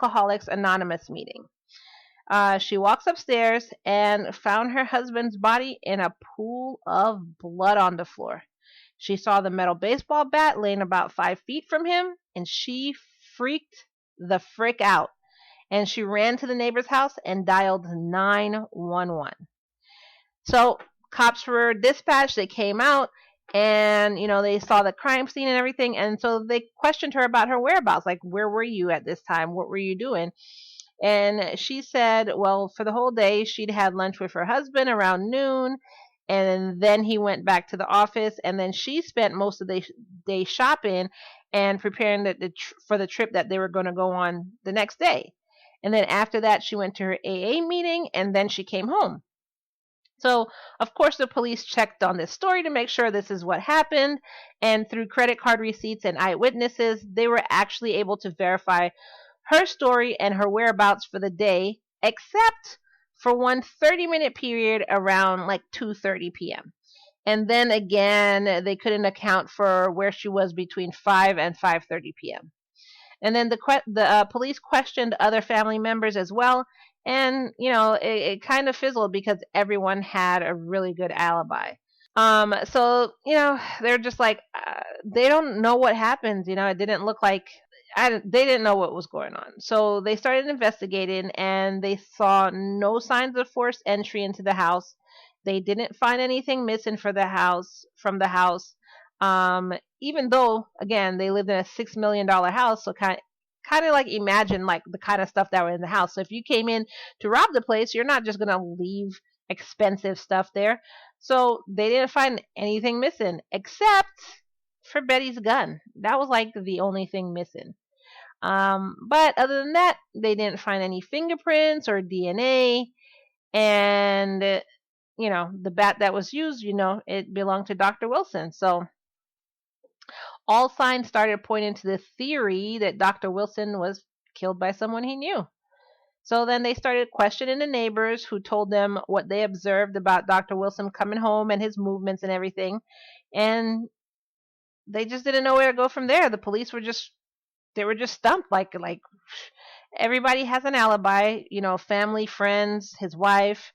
Alcoholics Anonymous meeting. She walks upstairs and found her husband's body in a pool of blood on the floor. She saw the metal baseball bat laying about 5 feet from him, and she freaked the frick out. And she ran to the neighbor's house and dialed 911. So cops were dispatched. They came out, and they saw the crime scene and everything. And so they questioned her about her whereabouts. Like, where were you at this time? What were you doing? And she said, well, for the whole day, she'd had lunch with her husband around noon, and then he went back to the office, and then she spent most of the day shopping and preparing for the trip that they were going to go on the next day. And then after that, she went to her AA meeting, and then she came home. So, of course, the police checked on this story to make sure this is what happened, and through credit card receipts and eyewitnesses, they were actually able to verify her story and her whereabouts for the day, except for one 30-minute period around like 2:30 p.m. And then again, they couldn't account for where she was between 5 and 5:30 p.m. And then the police questioned other family members as well, and it kind of fizzled because everyone had a really good alibi. So they're just like they don't know what happened. It didn't look like. They didn't know what was going on. So they started investigating, and they saw no signs of forced entry into the house. They didn't find anything missing from the house. Even though, again, they lived in a $6 million house, so kind of like imagine like the kind of stuff that were in the house. So if you came in to rob the place, you're not just gonna leave expensive stuff there. So they didn't find anything missing except for Betty's gun. That was like the only thing missing. But other than that, they didn't find any fingerprints or DNA. And, the bat that was used, it belonged to Dr. Wilson. So all signs started pointing to the theory that Dr. Wilson was killed by someone he knew. So then they started questioning the neighbors, who told them what they observed about Dr. Wilson coming home and his movements and everything. And they just didn't know where to go from there. The police were just stumped. Like everybody has an alibi, family, friends, his wife.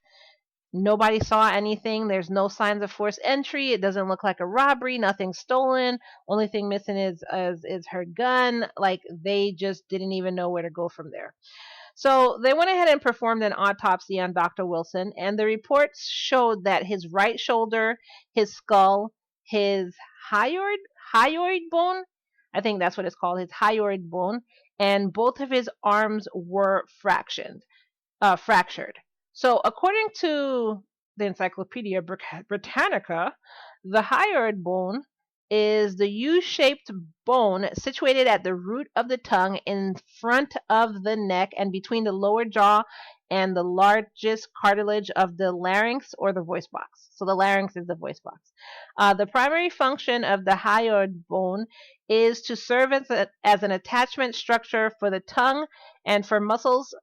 Nobody saw anything. There's no signs of forced entry. It doesn't look like a robbery. Nothing's stolen. Only thing missing is her gun. Like, they just didn't even know where to go from there. So they went ahead and performed an autopsy on Dr. Wilson, and the reports showed that his right shoulder, his skull, his hyoid bone, I think that's what it's called, his hyoid bone, and both of his arms were fractured. So according to the Encyclopedia Britannica, the hyoid bone is the U-shaped bone situated at the root of the tongue in front of the neck and between the lower jaw and the largest cartilage of the larynx or the voice box. So the larynx is the voice box. The primary function of the hyoid bone is to serve as an attachment structure for the tongue and for muscles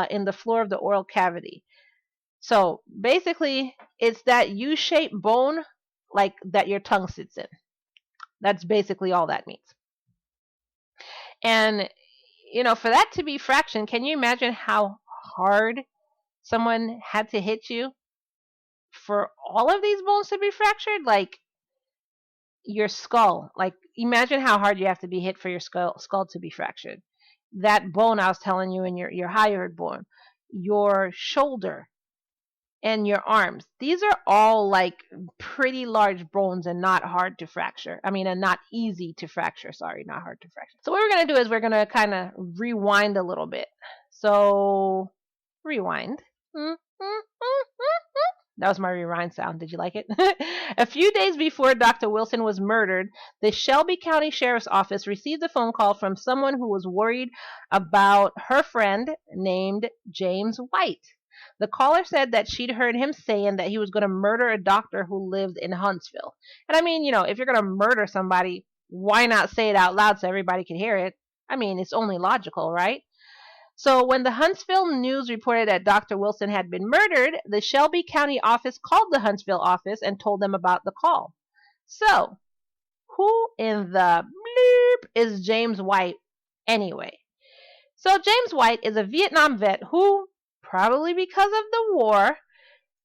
in the floor of the oral cavity. So basically, it's that U-shaped bone like that your tongue sits in. That's basically all that means. And, for that to be fractured, can you imagine how hard someone had to hit you for all of these bones to be fractured? Like, your skull. Like, imagine how hard you have to be hit for your skull to be fractured. That bone I was telling you in your hyoid bone. Your shoulder. And your arms. These are all like pretty large bones and not hard to fracture. And not easy to fracture. Sorry, not hard to fracture. So what we're going to do is we're going to kind of rewind a little bit. So, rewind. That was my rewind sound. Did you like it? A few days before Dr. Wilson was murdered, the Shelby County Sheriff's Office received a phone call from someone who was worried about her friend named James White. The caller said that she'd heard him saying that he was going to murder a doctor who lived in Huntsville. And if you're going to murder somebody, why not say it out loud so everybody can hear it? It's only logical, right? So when the Huntsville News reported that Dr. Wilson had been murdered, the Shelby County office called the Huntsville office and told them about the call. So, who in the bleep is James White anyway? So James White is a Vietnam vet who, probably because of the war,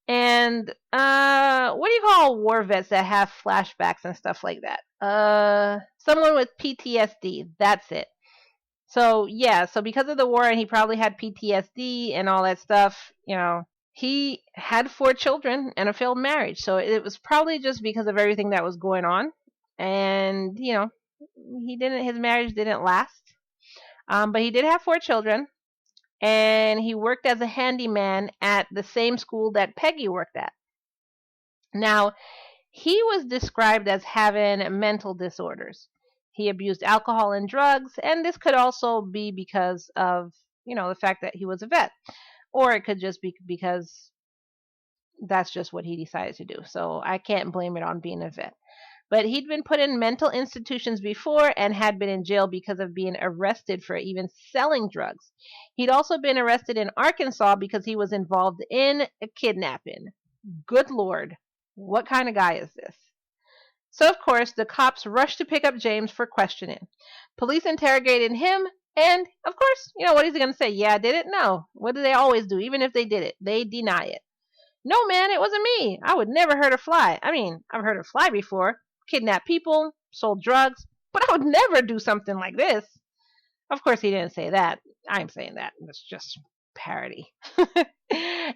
and what do you call war vets that have flashbacks and stuff like that? Someone with PTSD. That's it. So yeah, so because of the war, and he probably had PTSD and all that stuff, he had 4 children and a failed marriage. So it was probably just because of everything that was going on, and his marriage didn't last. But he did have 4 children, and he worked as a handyman at the same school that Peggy worked at. Now, he was described as having mental disorders. He abused alcohol and drugs, and this could also be because of, the fact that he was a vet. Or it could just be because that's just what he decided to do. So I can't blame it on being a vet. But he'd been put in mental institutions before and had been in jail because of being arrested for even selling drugs. He'd also been arrested in Arkansas because he was involved in a kidnapping. Good Lord, what kind of guy is this? So, of course, the cops rushed to pick up James for questioning. Police interrogated him, and, of course, what is he going to say? Yeah, I did it? No. What do they always do? Even if they did it, they deny it. No, man, it wasn't me. I would never hurt a fly. I mean, I've heard a fly before. Kidnapped people, sold drugs, but I would never do something like this. Of course, he didn't say that. I'm saying that. It's just parody.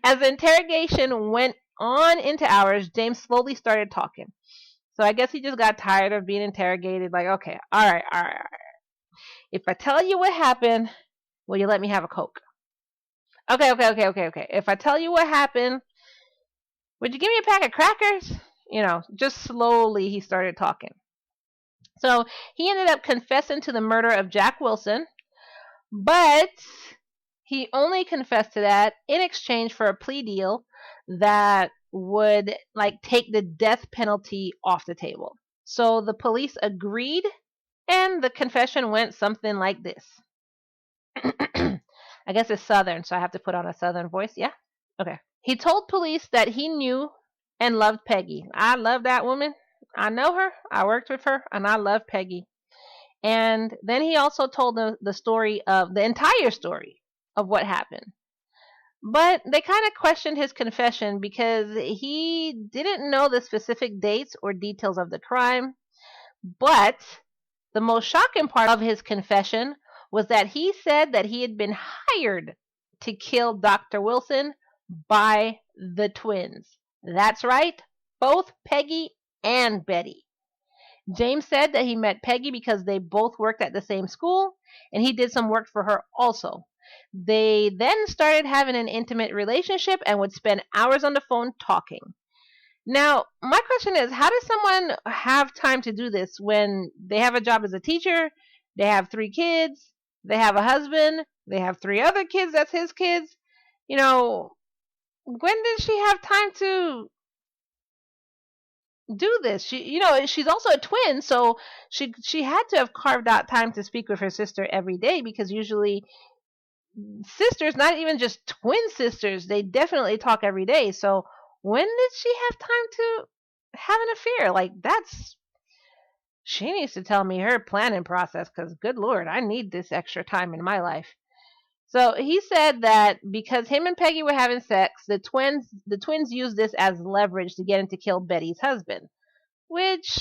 As the interrogation went on into hours, James slowly started talking. So I guess he just got tired of being interrogated. Like, okay, all right. If I tell you what happened, will you let me have a Coke? Okay. If I tell you what happened, would you give me a pack of crackers? Just slowly he started talking. So he ended up confessing to the murder of Jack Wilson, but he only confessed to that in exchange for a plea deal that would take the death penalty off the table. So the police agreed, and the confession went something like this. I guess it's Southern, so I have to put on a Southern voice. Yeah? Okay. He told police that he knew and loved Peggy. I love that woman. I know her. I worked with her, and I love Peggy. And then he also told the entire story of what happened. But they kind of questioned his confession because he didn't know the specific dates or details of the crime. But the most shocking part of his confession was that he said that he had been hired to kill Dr. Wilson by the twins. That's right, both Peggy and Betty. James said that he met Peggy because they both worked at the same school, and he did some work for her also. They then started having an intimate relationship and would spend hours on the phone talking. Now, my question is, how does someone have time to do this when they have a job as a teacher, they have 3 kids, they have a husband, they have 3 other kids, that's his kids? When did she have time to do this? She's also a twin, so she had to have carved out time to speak with her sister every day, because usually sisters, not even just twin sisters, they definitely talk every day. So when did she have time to have an affair? She needs to tell me her planning process, because good Lord, I need this extra time in my life. So he said that because him and Peggy were having sex, the twins used this as leverage to get him to kill Betty's husband, which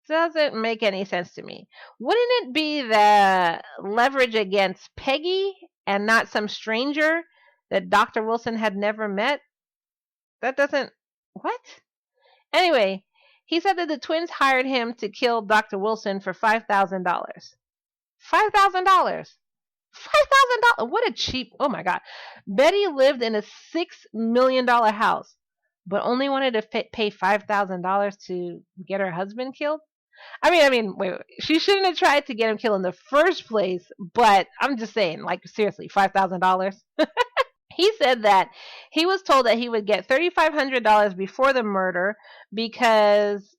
doesn't make any sense to me. Wouldn't it be the leverage against Peggy and not some stranger that Dr. Wilson had never met? That doesn't... What? Anyway, he said that the twins hired him to kill Dr. Wilson for $5,000. $5,000. $5,000. What a cheap... Oh my God. Betty lived in a $6 million house, but only wanted to pay $5,000 to get her husband killed? I mean, wait. She shouldn't have tried to get him killed in the first place, but I'm just saying, seriously, $5,000? He said that he was told that he would get $3,500 before the murder because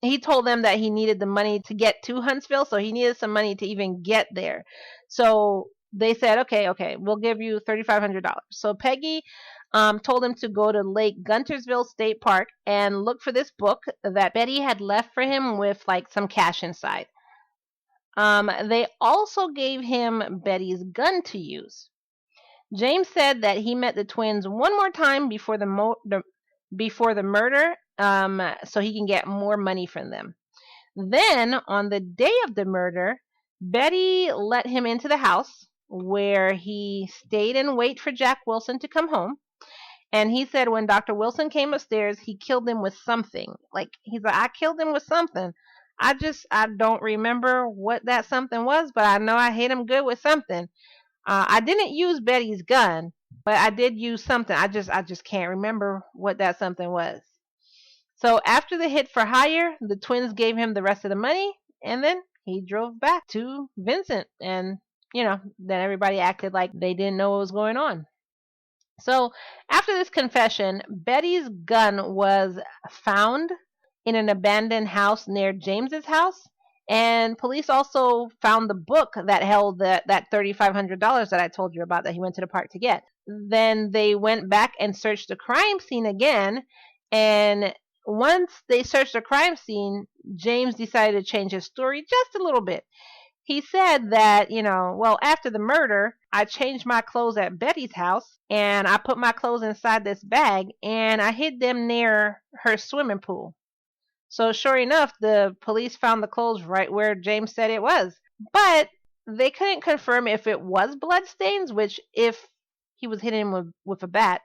he told them that he needed the money to get to Huntsville, so he needed some money to even get there. So they said, okay, we'll give you $3,500. So Peggy told him to go to Lake Guntersville State Park and look for this book that Betty had left for him with some cash inside. They also gave him Betty's gun to use. James said that he met the twins one more time before the murder, so he can get more money from them. Then, on the day of the murder, Betty let him into the house where he stayed and waited for Jack Wilson to come home. And he said when Dr. Wilson came upstairs, he killed him with something. Like, he's like, I killed him with something. I don't remember what that something was, but I know I hit him good with something. I didn't use Betty's gun, but I did use something. I just can't remember what that something was. So after the hit for hire, the twins gave him the rest of the money, and then he drove back to Vincent. And, then everybody acted like they didn't know what was going on. So after this confession, Betty's gun was found in an abandoned house near James's house. And police also found the book that held that $3,500 that I told you about that he went to the park to get. Then they went back and searched the crime scene again. And once they searched the crime scene, James decided to change his story just a little bit. He said that, after the murder, I changed my clothes at Betty's house and I put my clothes inside this bag and I hid them near her swimming pool. So sure enough, the police found the clothes right where James said it was. But they couldn't confirm if it was bloodstains, which if he was hitting with a bat,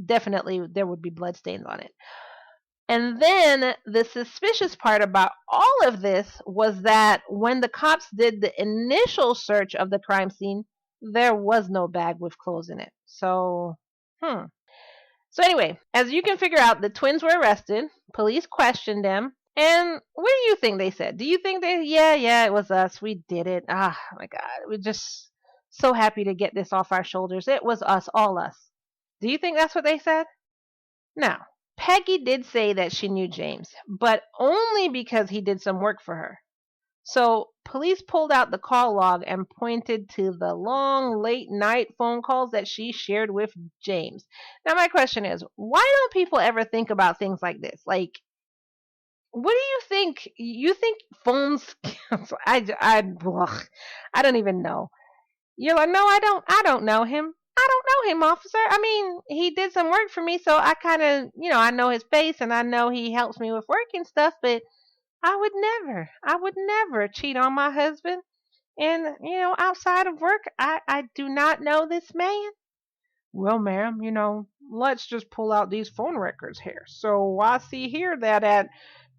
definitely there would be bloodstains on it. And then the suspicious part about all of this was that when the cops did the initial search of the crime scene, there was no bag with clothes in it. So anyway, as you can figure out, the twins were arrested. Police questioned them. And what do you think they said? Do you think yeah, it was us. We did it. Ah, my God. We're just so happy to get this off our shoulders. It was us, all us. Do you think that's what they said? No. Peggy did say that she knew James, but only because he did some work for her. So police pulled out the call log and pointed to the long late night phone calls that she shared with James. Now my question is, why don't people ever think about things like this? Like, what do you think? You think phones? I don't even know. You're like, no, I don't know him. I don't know him, officer. I mean, he did some work for me, so I kind of, I know his face and I know he helps me with work and stuff, but I would never cheat on my husband. And, outside of work, I do not know this man. Well, ma'am, let's just pull out these phone records here. So I see here that at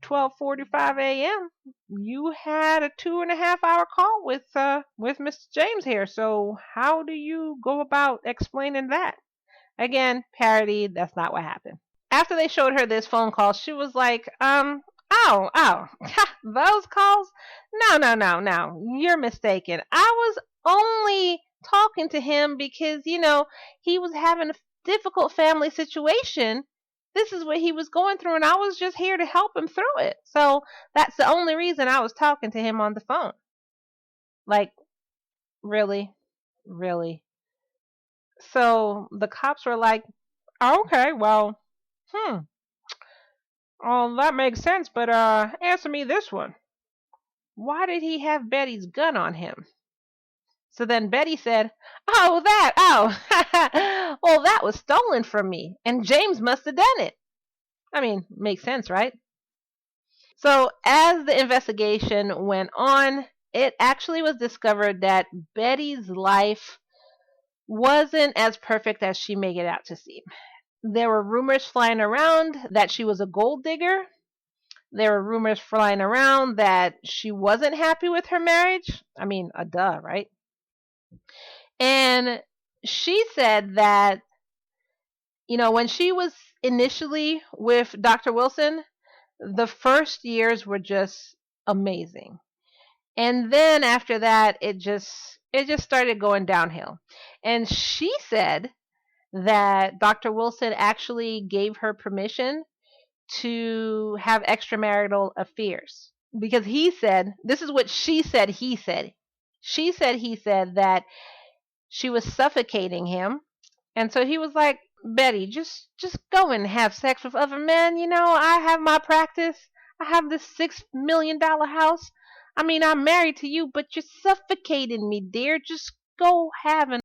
12:45 a.m. you had a 2.5 hour call with Mr. James here. So how do you go about explaining that? Again, parody. That's not what happened. After they showed her this phone call, she was like, oh, those calls? No, you're mistaken. I was only talking to him because, he was having a difficult family situation. This is what he was going through, and I was just here to help him through it. So that's the only reason I was talking to him on the phone. Like, really? Really? So the cops were like, oh, okay, well, oh, that makes sense, but answer me this one. Why did he have Betty's gun on him? So then Betty said, well, that was stolen from me, and James must have done it. I mean, makes sense, right? So as the investigation went on, it actually was discovered that Betty's life wasn't as perfect as she made it out to seem. There were rumors flying around that she was a gold digger. There were rumors flying around that she wasn't happy with her marriage. I mean, duh, right? And she said that, when she was initially with Dr. Wilson, the first years were just amazing. And then after that, it just started going downhill. And she said that Dr. Wilson actually gave her permission to have extramarital affairs. Because he said, this is what she said he said. She said he said that she was suffocating him. And so he was like, Betty, just go and have sex with other men. I have my practice. I have this $6 million house. I mean, I'm married to you, but you're suffocating me, dear. Just go have an